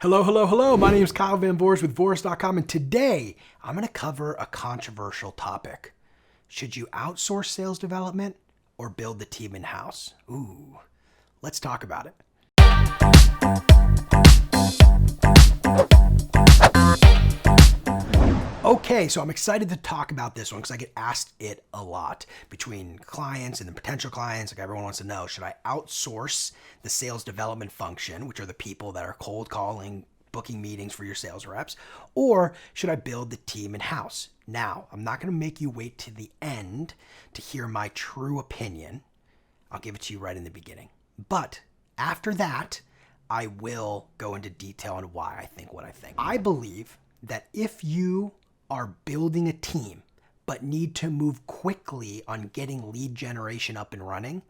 Hello, hello, hello. My name is Kyle Van Voors with Voors.com, and today I'm going to cover a controversial topic. Should you outsource sales development or build the team in-house? Ooh, let's talk about it. Okay, so I'm excited to talk about this one because I get asked it a lot between clients and the potential clients. Like everyone wants to know, should I outsource the sales development function, which are the people that are cold calling, booking meetings for your sales reps, or should I build the team in-house? Now, I'm not going to make you wait to the end to hear my true opinion. I'll give it to you right in the beginning. But after that, I will go into detail on why I think what I think. I believe that if you are building a team but need to move quickly on getting lead generation up and running,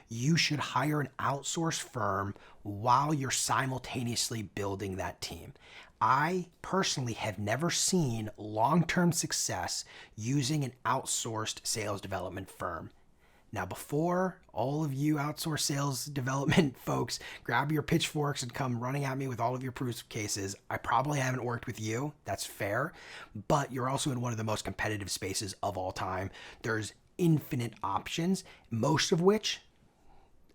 you should hire an outsourced firm while you're simultaneously building that team. I personally have never seen long-term success using an outsourced sales development firm. Now, before all of you outsource sales development folks grab your pitchforks and come running at me with all of your proof cases, I probably haven't worked with you. That's fair. But you're also in one of the most competitive spaces of all time. There's infinite options, most of which,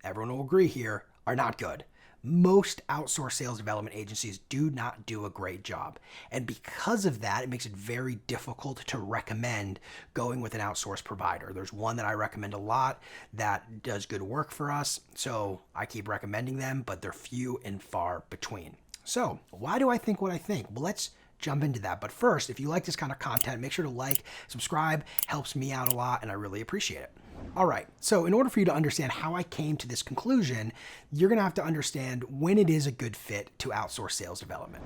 everyone will agree here, are not good. Most outsourced sales development agencies do not do a great job. And because of that, it makes it very difficult to recommend going with an outsourced provider. There's one that I recommend a lot that does good work for us, so I keep recommending them, but they're few and far between. So why do I think what I think? Well, let's jump into that. But first, if you like this kind of content, make sure to like, subscribe, helps me out a lot, and I really appreciate it. All right, so in order for you to understand how I came to this conclusion, you're gonna have to understand when it is a good fit to outsource sales development.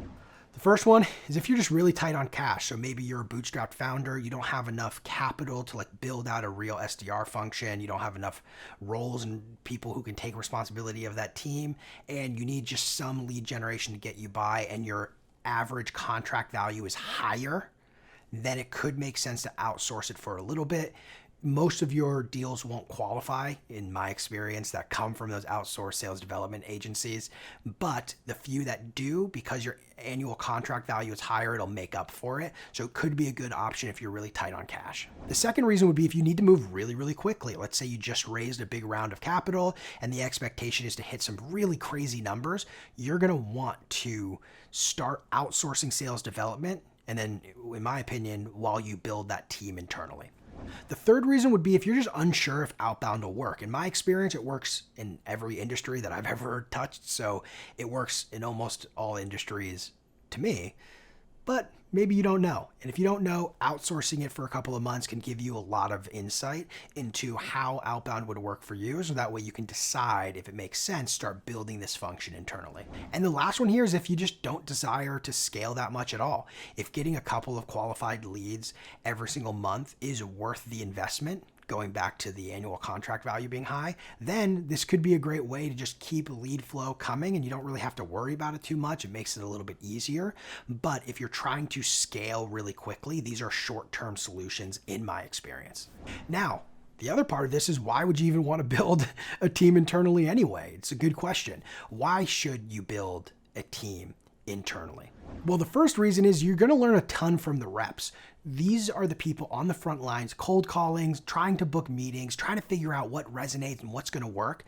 The first one is if you're just really tight on cash. So maybe you're a bootstrapped founder, you don't have enough capital to build out a real SDR function, you don't have enough roles and people who can take responsibility of that team, and you need just some lead generation to get you by, and your average contract value is higher, then it could make sense to outsource it for a little bit. Most of your deals won't qualify, in my experience, that come from those outsourced sales development agencies. But the few that do, because your annual contract value is higher, it'll make up for it. So it could be a good option if you're really tight on cash. The second reason would be if you need to move really, really quickly. Let's say you just raised a big round of capital and the expectation is to hit some really crazy numbers. You're going to want to start outsourcing sales development, and then, in my opinion, while you build that team internally. The third reason would be if you're just unsure if outbound will work. In my experience, it works in every industry that I've ever touched, so it works in almost all industries to me, but maybe you don't know. And if you don't know, outsourcing it for a couple of months can give you a lot of insight into how outbound would work for you, so that way you can decide if it makes sense, start building this function internally. And the last one here is if you just don't desire to scale that much at all. If getting a couple of qualified leads every single month is worth the investment, going back to the annual contract value being high, then this could be a great way to just keep lead flow coming and you don't really have to worry about it too much. It makes it a little bit easier. But if you're trying to scale really quickly, these are short-term solutions in my experience. Now, the other part of this is, why would you even want to build a team internally anyway? It's a good question. Why should you build a team internally? Well, the first reason is you're going to learn a ton from the reps. These are the people on the front lines, cold calling, trying to book meetings, trying to figure out what resonates and what's going to work.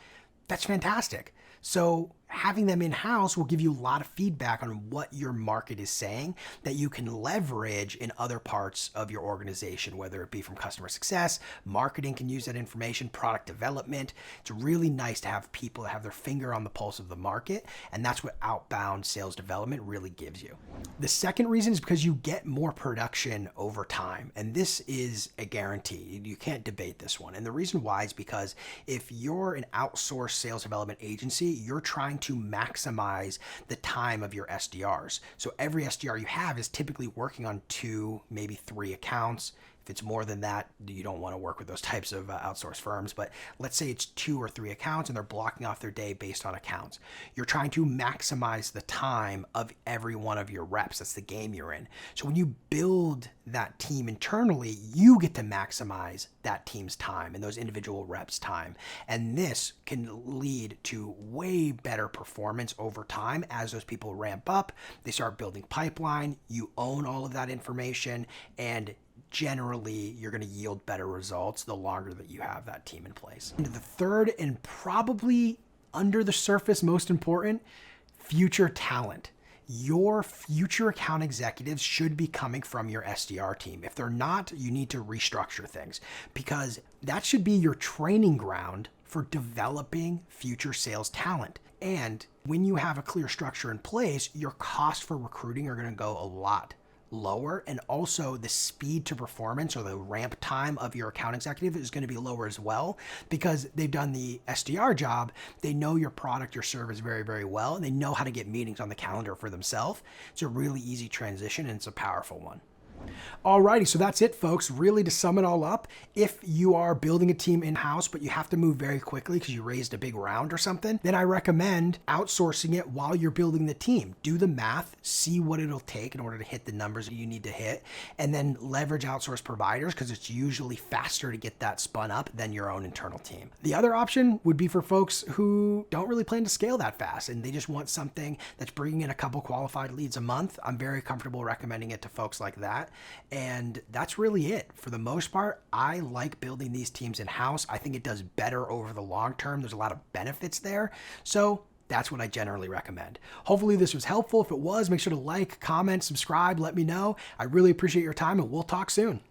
That's fantastic. So having them in-house will give you a lot of feedback on what your market is saying that you can leverage in other parts of your organization, whether it be from customer success, marketing can use that information, product development. It's really nice to have people that have their finger on the pulse of the market, and that's what outbound sales development really gives you. The second reason is because you get more production over time, and this is a guarantee. You can't debate this one. And the reason why is because if you're an outsourced sales development agency, you're trying to maximize the time of your SDRs. So every SDR you have is typically working on 2, maybe 3 accounts. If it's more than that, you don't want to work with those types of outsourced firms. But let's say it's 2 or 3 accounts and they're blocking off their day based on accounts. You're trying to maximize the time of every one of your reps. That's the game you're in. So when you build that team internally, you get to maximize that team's time and those individual reps' time. And this can lead to way better performance over time as those people ramp up. They start building pipeline. You own all of that information, and generally you're going to yield better results the longer that you have that team in place. And the third, and probably under the surface most important, future talent. Your future account executives should be coming from your SDR team. If they're not, you need to restructure things, because that should be your training ground for developing future sales talent. And when you have a clear structure in place, your costs for recruiting are going to go a lot lower, and also the speed to performance, or the ramp time of your account executive, is going to be lower as well, because they've done the SDR job. They know your product, your service very, very well, and they know how to get meetings on the calendar for themselves. It's a really easy transition, and it's a powerful one. Alrighty, so that's it, folks. Really, to sum it all up, if you are building a team in-house, but you have to move very quickly because you raised a big round or something, then I recommend outsourcing it while you're building the team. Do the math, see what it'll take in order to hit the numbers that you need to hit, and then leverage outsource providers, because it's usually faster to get that spun up than your own internal team. The other option would be for folks who don't really plan to scale that fast and they just want something that's bringing in a couple qualified leads a month. I'm very comfortable recommending it to folks like that. And that's really it. For the most part, I like building these teams in-house. I think it does better over the long term. There's a lot of benefits there. So that's what I generally recommend. Hopefully this was helpful. If it was, make sure to like, comment, subscribe, let me know. I really appreciate your time, and we'll talk soon.